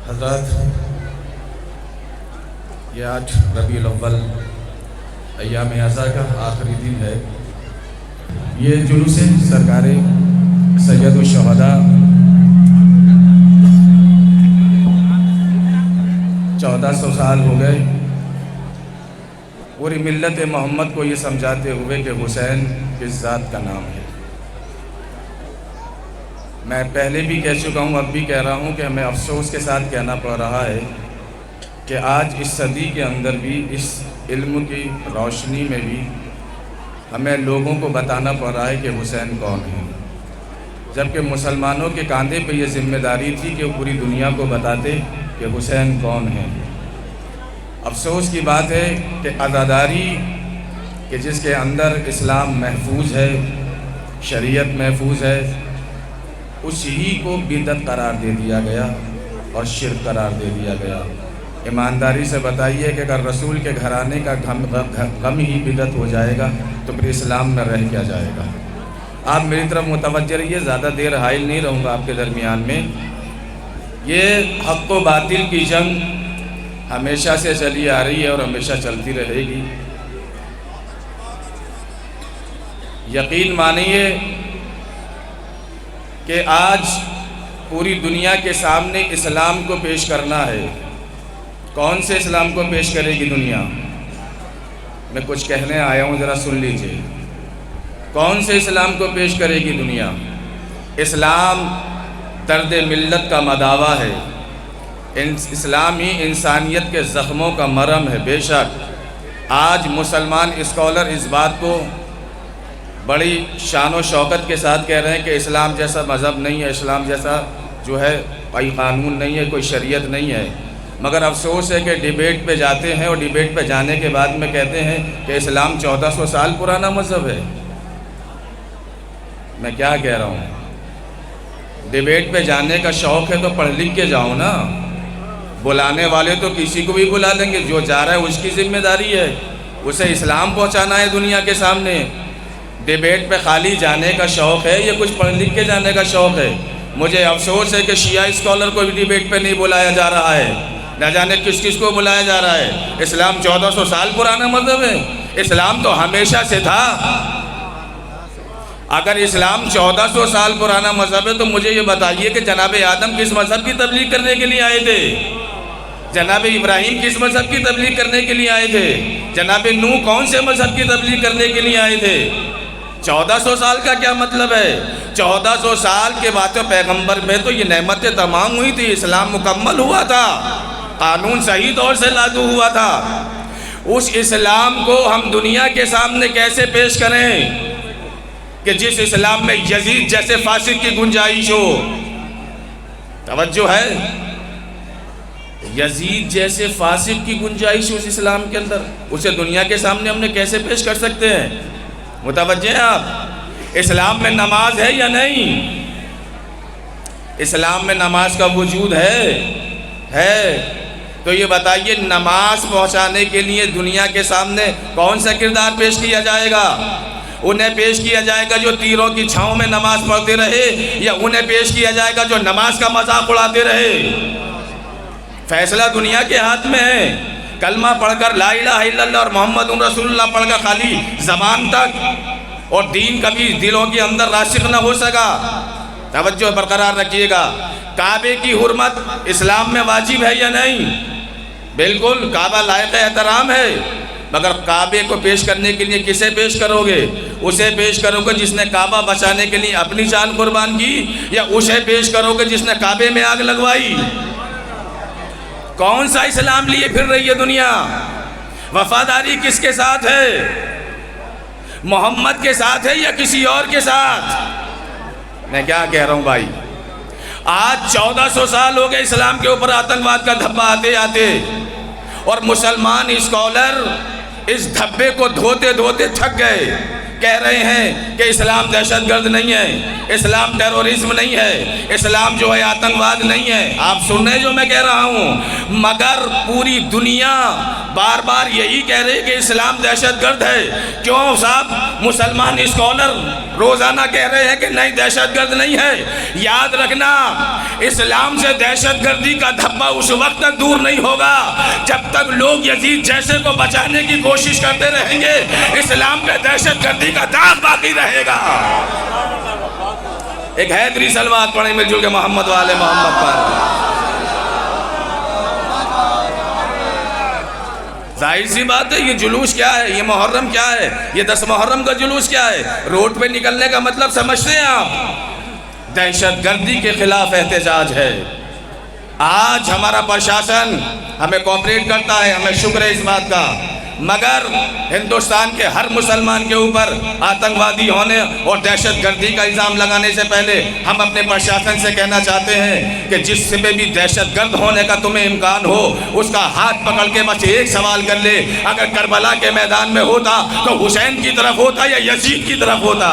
حضرات، یہ آج ربیع الاول ایام ازا کا آخری دن ہے۔ یہ جلوس سرکار سید الشہداء 1400 سال ہو گئے پوری ملت محمد کو یہ سمجھاتے ہوئے کہ حسین کس ذات کا نام ہے۔ میں پہلے بھی کہہ چکا ہوں، اب بھی کہہ رہا ہوں کہ ہمیں افسوس کے ساتھ کہنا پڑ رہا ہے کہ آج اس صدی کے اندر بھی اس علم کی روشنی میں بھی ہمیں لوگوں کو بتانا پڑ رہا ہے کہ حسین کون ہے، جبکہ مسلمانوں کے کاندھے پہ یہ ذمہ داری تھی کہ وہ پوری دنیا کو بتاتے کہ حسین کون ہے۔ افسوس کی بات ہے کہ عزاداری کہ جس کے اندر اسلام محفوظ ہے، شریعت محفوظ ہے، اسی کو بدعت قرار دے دیا گیا اور شرک قرار دے دیا گیا۔ ایمانداری سے بتائیے کہ اگر رسول کے گھرانے کا غم ہی بدعت ہو جائے گا تو پھر اسلام میں رہ کیا جائے گا۔ آپ میری طرف متوجہ رہیے، زیادہ دیر حائل نہیں رہوں گا آپ کے درمیان میں۔ یہ حق و باطل کی جنگ ہمیشہ سے چلی آ رہی ہے اور ہمیشہ چلتی رہے گی۔ یقین مانیے کہ آج پوری دنیا کے سامنے اسلام کو پیش کرنا ہے۔ کون سے اسلام کو پیش کرے گی دنیا؟ میں کچھ کہنے آیا ہوں، ذرا سن لیجئے۔ کون سے اسلام کو پیش کرے گی دنیا؟ اسلام درد ملت کا مداوا ہے، اسلام ہی انسانیت کے زخموں کا مرہم ہے۔ بے شک آج مسلمان اسکالر اس بات کو بڑی شان و شوکت کے ساتھ کہہ رہے ہیں کہ اسلام جیسا مذہب نہیں ہے، اسلام جیسا جو ہے کوئی قانون نہیں ہے، کوئی شریعت نہیں ہے۔ مگر افسوس ہے کہ ڈیبیٹ پہ جاتے ہیں اور ڈیبیٹ پہ جانے کے بعد میں کہتے ہیں کہ اسلام 1400 سال پرانا مذہب ہے۔ میں کیا کہہ رہا ہوں؟ ڈیبیٹ پہ جانے کا شوق ہے تو پڑھ لکھ کے جاؤ نا۔ بلانے والے تو کسی کو بھی بلا لیں گے، جو جا رہا ہے اس کی ذمہ داری ہے، اسے اسلام پہنچانا ہے دنیا کے سامنے۔ ڈیبیٹ پہ خالی جانے کا شوق ہے یا کچھ پڑھ لکھ کے جانے کا شوق ہے؟ مجھے افسوس ہے کہ شیعہ اسکالر کو بھی ڈیبیٹ پہ نہیں بلایا جا رہا ہے، نہ جانے کس کس کو بلایا جا رہا ہے۔ اسلام 1400 سال پرانا مذہب ہے، اسلام تو ہمیشہ سے تھا۔ اگر اسلام 1400 سال پرانا مذہب ہے تو مجھے یہ بتائیے کہ جناب آدم کس مذہب کی تبلیغ کرنے کے لیے آئے تھے؟ جناب ابراہیم کس مذہب کی تبلیغ کرنے کے لیے آئے تھے؟ جناب نوح کون سے مذہب کی تبلیغ کرنے کے لیے آئے تھے؟ 1400 سال کا کیا مطلب ہے؟ 1400 سال کے بعد پیغمبر میں تو یہ نعمتیں تمام ہوئی تھی، اسلام مکمل ہوا تھا، قانون صحیح طور سے لاگو ہوا تھا۔ اس اسلام کو ہم دنیا کے سامنے کیسے پیش کریں کہ جس اسلام میں یزید جیسے فاسق کی گنجائش ہو؟ توجہ ہے؟ یزید جیسے فاسق کی گنجائش اس اسلام کے اندر، اسے دنیا کے سامنے ہم نے کیسے پیش کر سکتے ہیں؟ متوجہ ہیں آپ؟ اسلام میں نماز ہے یا نہیں؟ اسلام میں نماز کا وجود ہے تو یہ بتائیے نماز پہنچانے کے لیے دنیا کے سامنے کون سا کردار پیش کیا جائے گا؟ انہیں پیش کیا جائے گا جو تیروں کی چھاؤں میں نماز پڑھتے رہے، یا انہیں پیش کیا جائے گا جو نماز کا مذاق اڑاتے رہے؟ فیصلہ دنیا کے ہاتھ میں ہے۔ کلمہ پڑھ کر لا الہ الا اللہ اور محمد رسول اللہ پڑھ کر خالی زبان تک اور دین کبھی دلوں کے اندر راسخ نہ ہو سکا۔ توجہ برقرار رکھیے گا۔ کعبے کی حرمت اسلام میں واجب ہے یا نہیں؟ بالکل، کعبہ لائق احترام ہے، مگر کعبے کو پیش کرنے کے لیے کسے پیش کرو گے؟ اسے پیش کرو گے جس نے کعبہ بچانے کے لیے اپنی جان قربان کی، یا اسے پیش کرو گے جس نے کعبے میں آگ لگوائی؟ کون سا اسلام لیے پھر رہی ہے دنیا؟ وفاداری کس کے ساتھ ہے؟ محمد کے ساتھ ہے یا کسی اور کے ساتھ؟ میں کیا کہہ رہا ہوں بھائی؟ آج 1400 سال ہو گئے اسلام کے اوپر آتنکواد کا دھبا آتے آتے، اور مسلمان اسکالر اس دھبے کو دھوتے دھوتے تھک گئے کہہ رہے ہیں کہ اسلام دہشت گرد نہیں ہے، اسلام ٹیرورزم نہیں ہے، اسلام جو ہے آتنکواد نہیں ہے. آپ سن رہے جو میں کہہ رہا ہوں، مگر پوری دنیا بار بار یہی کہہ رہے کہ اسلام دہشت گرد ہے. کیوں صاحب؟ مسلمان اسکالر روزانہ کہہ رہے ہیں کہ نہیں دہشت گرد نہیں ہے. یاد رکھنا، اسلام سے دہشت گردی کا دھبا اس وقت تک دور نہیں ہوگا جب تک لوگ یزید جیسے کو بچانے کی کوشش کرتے رہیں گے. اسلام پہ دہشت گردی کا داغ باقی رہے گا. ایک حیدری صلوات پڑھیں مل جل کے محمد والے محمد پر. ظاہر سی بات ہے، یہ جلوس کیا ہے؟ یہ محرم کیا ہے؟ یہ 10 محرم کا جلوس کیا ہے؟ روڈ پہ نکلنے کا مطلب سمجھتے ہیں آپ؟ دہشت گردی کے خلاف احتجاج ہے. آج ہمارا پرشاسن ہمیں کوآپریٹ کرتا ہے، ہمیں شکر ہے اس بات کا، مگر ہندوستان کے ہر مسلمان کے اوپر آتنکوادی ہونے اور دہشت گردی کا الزام لگانے سے پہلے ہم اپنے پرشاسن سے کہنا چاہتے ہیں کہ جس سے بھی دہشت گرد ہونے کا تمہیں امکان ہو، اس کا ہاتھ پکڑ کے بس ایک سوال کر لے، اگر کربلا کے میدان میں ہوتا تو حسین کی طرف ہوتا یا یزید کی طرف ہوتا؟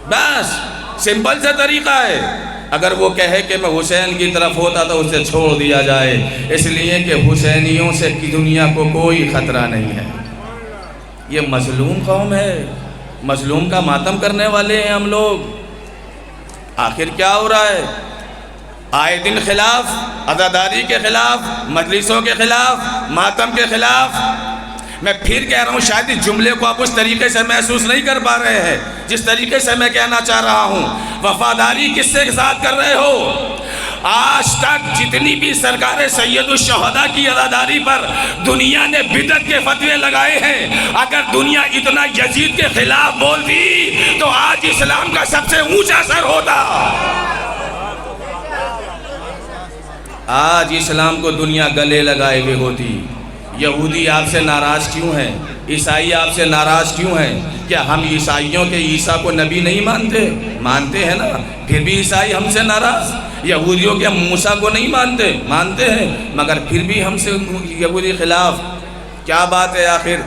بس سمپل سا طریقہ ہے. اگر وہ کہے کہ میں حسین کی طرف ہوتا تو اسے چھوڑ دیا جائے، اس لیے کہ حسینیوں سے کی دنیا کو کوئی خطرہ نہیں ہے. یہ مظلوم قوم ہے، مظلوم کا ماتم کرنے والے ہیں ہم لوگ. آخر کیا ہو رہا ہے؟ آئے دن خلاف، عزاداری کے خلاف، مجلسوں کے خلاف، ماتم کے خلاف. میں پھر کہہ رہا ہوں، شاید اس جملے کو آپ اس طریقے سے محسوس نہیں کر پا رہے ہیں جس طریقے سے میں کہنا چاہ رہا ہوں. وفاداری کس سے ساتھ کر رہے ہو؟ آج تک جتنی بھی سرکار سید الشہداء کی عزاداری پر دنیا نے بدعت کے فتوے لگائے ہیں، اگر دنیا اتنا یزید کے خلاف بولتی تو آج اسلام کا سب سے اونچا سر ہوتا. آج اسلام کو دنیا گلے لگائے ہوئے ہوتی. یہودی آپ سے ناراض کیوں ہیں؟ عیسائی آپ سے ناراض کیوں ہیں؟ کیا ہم عیسائیوں کے عیسیٰ کو نبی نہیں مانتے؟ مانتے ہیں نا. پھر بھی عیسائی ہم سے ناراض. یہودیوں کے موسیٰ کو نہیں مانتے؟ مانتے ہیں، مگر پھر بھی ہم سے یہودی خلاف. کیا بات ہے؟ آخر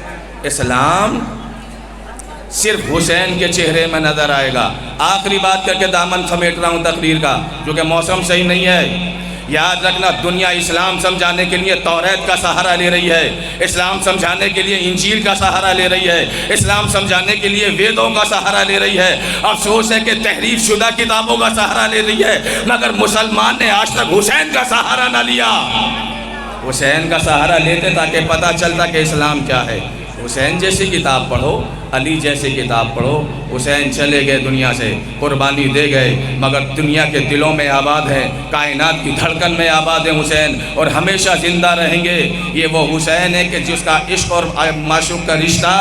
اسلام صرف حسین کے چہرے میں نظر آئے گا. آخری بات کر کے دامن سمیٹ رہا ہوں تقریر کا، کیونکہ موسم صحیح نہیں ہے. یاد رکھنا، دنیا اسلام سمجھانے کے لیے توریت کا سہارا لے رہی ہے، اسلام سمجھانے کے لیے انجیل کا سہارا لے رہی ہے، اسلام سمجھانے کے لیے ویدوں کا سہارا لے رہی ہے. افسوس ہے کہ تحریف شدہ کتابوں کا سہارا لے رہی ہے، مگر مسلمان نے آج تک حسین کا سہارا نہ لیا. حسین کا سہارا لیتے تاکہ پتہ چلتا کہ اسلام کیا ہے. حسین جیسی کتاب پڑھو، علی جیسی کتاب پڑھو. حسین چلے گئے دنیا سے، قربانی دے گئے، مگر دنیا کے دلوں میں آباد ہیں، کائنات کی دھڑکن میں آباد ہیں حسین، اور ہمیشہ زندہ رہیں گے. یہ وہ حسین ہے کہ جس کا عشق اور معشوق کا رشتہ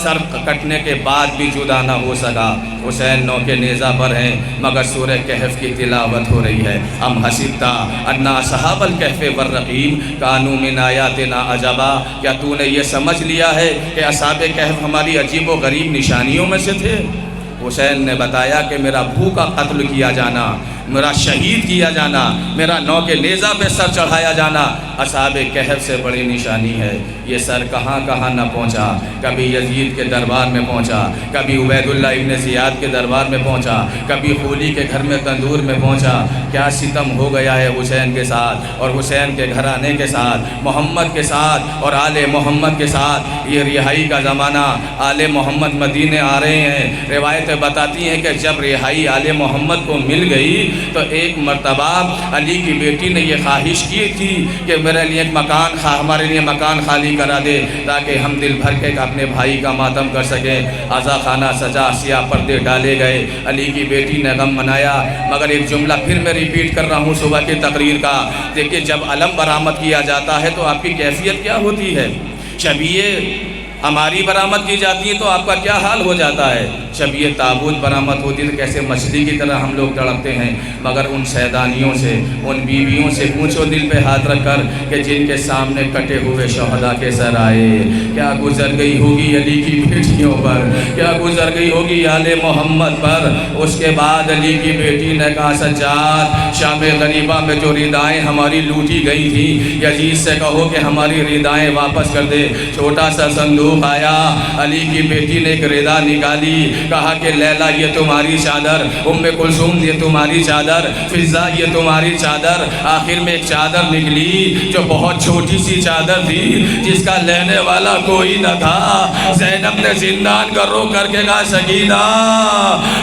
سر کٹنے کے بعد بھی جدا نہ ہو سکا. حسین نو کے نیزہ پر ہیں، مگر سورہ کہف کی تلاوت ہو رہی ہے. ام حسبت ان اصحاب الکہف والرقیم کانوا من آیاتنا عجبا. کیا تو نے یہ سمجھ لیا ہے کہ اصحاب کہف ہماری عجیب و غریب نشانیوں میں سے تھے؟ حسین نے بتایا کہ میرا بھوکا قتل کیا جانا، میرا شہید کیا جانا، میرا نو کے نیزہ پہ سر چڑھایا جانا اصحاب کہف سے بڑی نشانی ہے. یہ سر کہاں کہاں نہ پہنچا. کبھی یزید کے دربار میں پہنچا، کبھی عبید اللہ ابن زیاد کے دربار میں پہنچا، کبھی خولی کے گھر میں تندور میں پہنچا. کیا ستم ہو گیا ہے حسین کے ساتھ اور حسین کے گھرانے کے ساتھ، محمد کے ساتھ اور آل محمد کے ساتھ. یہ رہائی کا زمانہ، آل محمد مدینے آ رہے ہیں. روایتیں بتاتی ہیں کہ جب رہائی آل محمد کو مل گئی تو ایک مرتبہ علی کی بیٹی نے یہ خواہش کی تھی کہ میرے لیے ایک مکان ہمارے لیے مکان خالی کرا دے تاکہ ہم دل بھر کے اپنے بھائی کا ماتم کر سکیں. عزا خانہ سجا، سیاہ پردے ڈالے گئے. علی کی بیٹی نے غم منایا. مگر ایک جملہ پھر میں ریپیٹ کر رہا ہوں صبح کی تقریر کا. دیکھیے، جب علم برآمد کیا جاتا ہے تو آپ کی کیفیت کیا ہوتی ہے. شبیہ ہماری برآمد کی جاتی ہے تو آپ کا کیا حال ہو جاتا ہے. شبیہ تابوت برآمد ہوتی ہے تو کیسے مچھلی کی طرح ہم لوگ تڑپتے ہیں. مگر ان سیدانیوں سے، ان بیویوں سے پوچھو دل پہ ہاتھ رکھ کر کہ جن کے سامنے کٹے ہوئے شہداء کے سر آئے، کیا گزر گئی ہوگی علی کی بیٹیوں پر، کیا گزر گئی ہوگی آل محمد پر. اس کے بعد علی کی بیٹی نے کہا سجاد، شام غریبہ میں جو ردائیں ہماری لوٹی گئی تھیں، یزید سے کہو کہ ہماری ردائیں واپس کر دے. چھوٹا سا صندوق دکھ آیا۔ علی کی بیٹی نے ایک ردا نکالی، کہا کہ لیلا یہ تمہاری چادر، ام کلثوم یہ تمہاری چادر، فضا یہ تمہاری چادر۔ آخر میں ایک چادر نکلی جو بہت چھوٹی سی چادر تھی، جس کا لینے والا کوئی نہ تھا۔ زینب نے زندان کا رو کر کے کہا سکینہ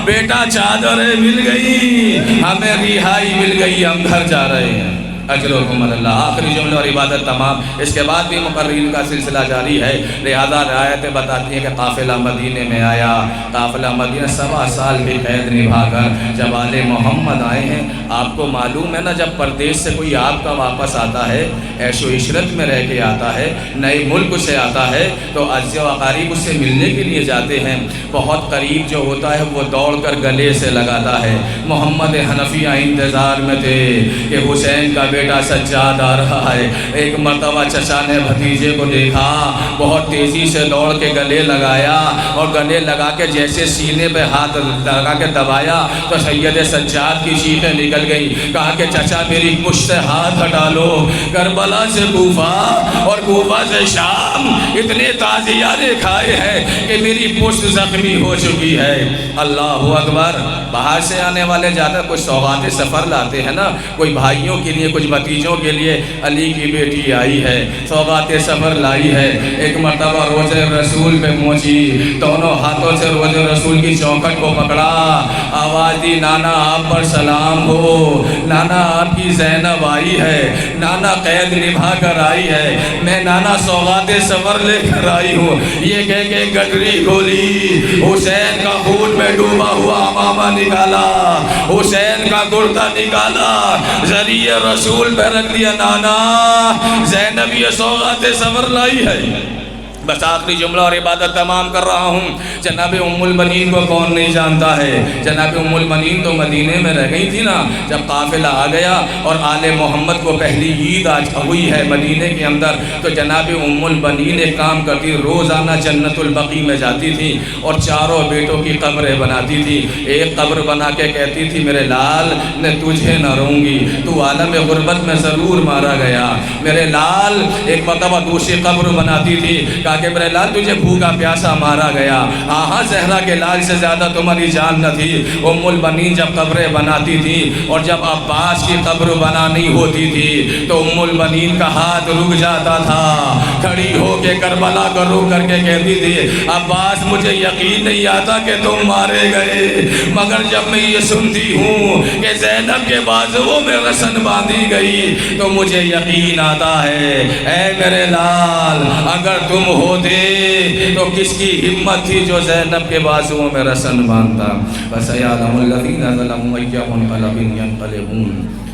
بیٹا چادریں مل گئی، ہمیں رہائی مل گئی، ہم گھر جا رہے ہیں۔ اجرکم اللہ۔ آخری جملہ اور عبادت تمام۔ اس کے بعد بھی مقررین کا سلسلہ جاری ہے، لہذا روایتیں بتاتی ہیں کہ قافلہ مدینے میں آیا۔ قافلہ مدینہ 7 سال بھی قید نبھا کر جب آل محمد آئے ہیں، آپ کو معلوم ہے نا، جب پردیس سے کوئی آپ کا واپس آتا ہے، عیش و عشرت میں رہ کے آتا ہے، نئے ملک سے آتا ہے، تو عزیز و اقارب اس سے ملنے کے لیے جاتے ہیں۔ بہت قریب جو ہوتا ہے وہ دوڑ کر گلے سے لگاتا ہے۔ محمد حنفیہ انتظار میں تھے کہ حسین کا بیٹا سجاد آ رہا ہے۔ ایک مرتبہ چچا نے بھتیجے کو دیکھا، بہت تیزی سے دوڑ کے گلے لگایا، اور گلے لگا کے جیسے سینے پہ ہاتھ لگا کے دبایا تو سید سجاد کی چیخیں نکل گئی۔ کہا کہ چچا میری پشت سے ہاتھ ہٹا لو، کربلا سے کوفہ اور کوفہ سے شام اتنے تازیانے کھائے ہیں کہ میری پشت زخمی ہو چکی ہے۔ اللہ اکبر۔ باہر سے آنے والے زیادہ کچھ سوغات سفر لاتے ہیں نا، کوئی بھائیوں کے لیے، کچھ بھتیجوں کے لیے۔ علی کی بیٹی آئی ہے، سوغات سفر لائی ہے۔ ایک مرتبہ روضہ رسول پہ پہنچی، دونوں ہاتھوں سے روضہ رسول کی چوکھٹ کو پکڑا، آواز دی نانا آپ پر سلام ہو، نانا آپ کی زینب آئی ہے، نانا قید نبھا کر آئی ہے، میں نانا سوغات سفر لے کر آئی ہوں۔ یہ کہہ کے گٹری کھولی، حسین کا خون میں ڈوبا ہوا امامہ نکالا، حسین کا کرتا نکالا، ذریعہ رسول پہ رکھ دیا، نانا زینب یہ سوغات سفر لائی ہے۔ بس آخری جملہ اور عبادت تمام کر رہا ہوں۔ جناب ام المنین کو کون نہیں جانتا ہے؟ جناب ام المنین تو مدینے میں رہ گئی تھی نا، جب قافلہ آ گیا اور آل محمد کو پہلی عید آج ہوئی ہے مدینے کے اندر، تو جناب ام المنین ایک کام کرتی، روزانہ جنت البقیع میں جاتی تھی اور چاروں بیٹوں کی قبریں بناتی تھی۔ ایک قبر بنا کے کہتی تھی میرے لال میں تجھے نہ رہوں گی، تو عالم غربت میں ضرور مارا گیا میرے لال۔ ایک مرتبہ دوسری قبر بناتی تھی، کہ میرے لال تجھے بھوکا پیاسا مارا گیا۔ آہا زہرا کے لال سے زیادہ تمہاری جان نہ تھی۔ ام المنین جب قبریں بناتی تھی اور جب عباس کی قبر بنانی ہوتی تھی تو ام المنین کا ہاتھ رک جاتا تھا، کھڑی ہو کے کربلا کو رو کر کے کہتی تھی عباس مجھے یقین نہیں آتا کہ تم مارے گئے، مگر جب میں یہ سنتی ہوں کہ زینب کے بازوؤں میں رسن باندھی گئی تو مجھے یقین آتا ہے اے میرے لال اگر تم ہوتے تو کس کی ہمت تھی جو زینب کے بازوؤں میں رسن باندھتا۔ فَسَيَعْلَمُ الَّذِينَ ظَلَمُوا أَيَّ مُنقَلَبٍ يَنقَلِبُونَ۔